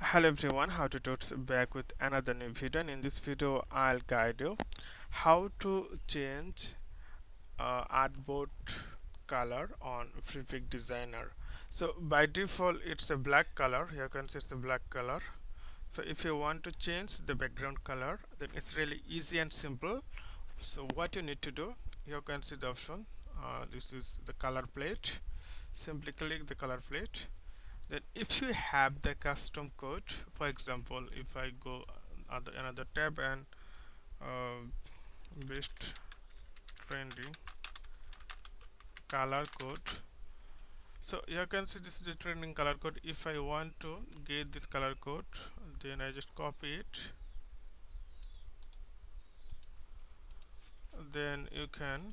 Hello everyone, how to Tuts back with another new video, and in this video I'll guide you how to change artboard color on Freepik Designer. So by default it's a black color. Here you can see it's a black color. So if you want to change the background color, then it's really easy and simple. So what you need to do, you can see the option. This is the color plate. Simply click the color plate. Then if you have the custom code, for example, if I go another tab and uh, best trending color code, so you can see this is the trending color code. If I want to get this color code, then I just copy it, then you can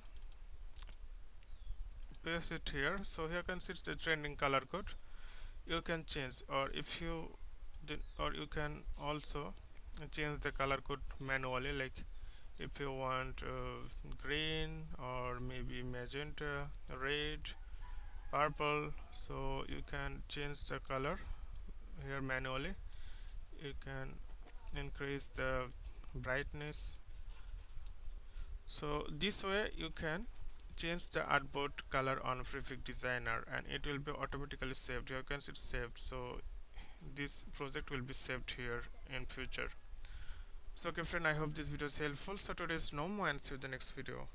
paste it here. So here you can see it's the trending color code. You can change, or if you did, or you can also change the color code manually, like if you want green or maybe magenta, red, purple, so you can change the color here manually. You can increase the brightness. So this way you can change the artboard color on Freepik Designer, and it will be automatically saved. You can see it's saved, so this project will be saved here in future. So okay friend, I hope this video is helpful. So today is no more, and see you in the next video.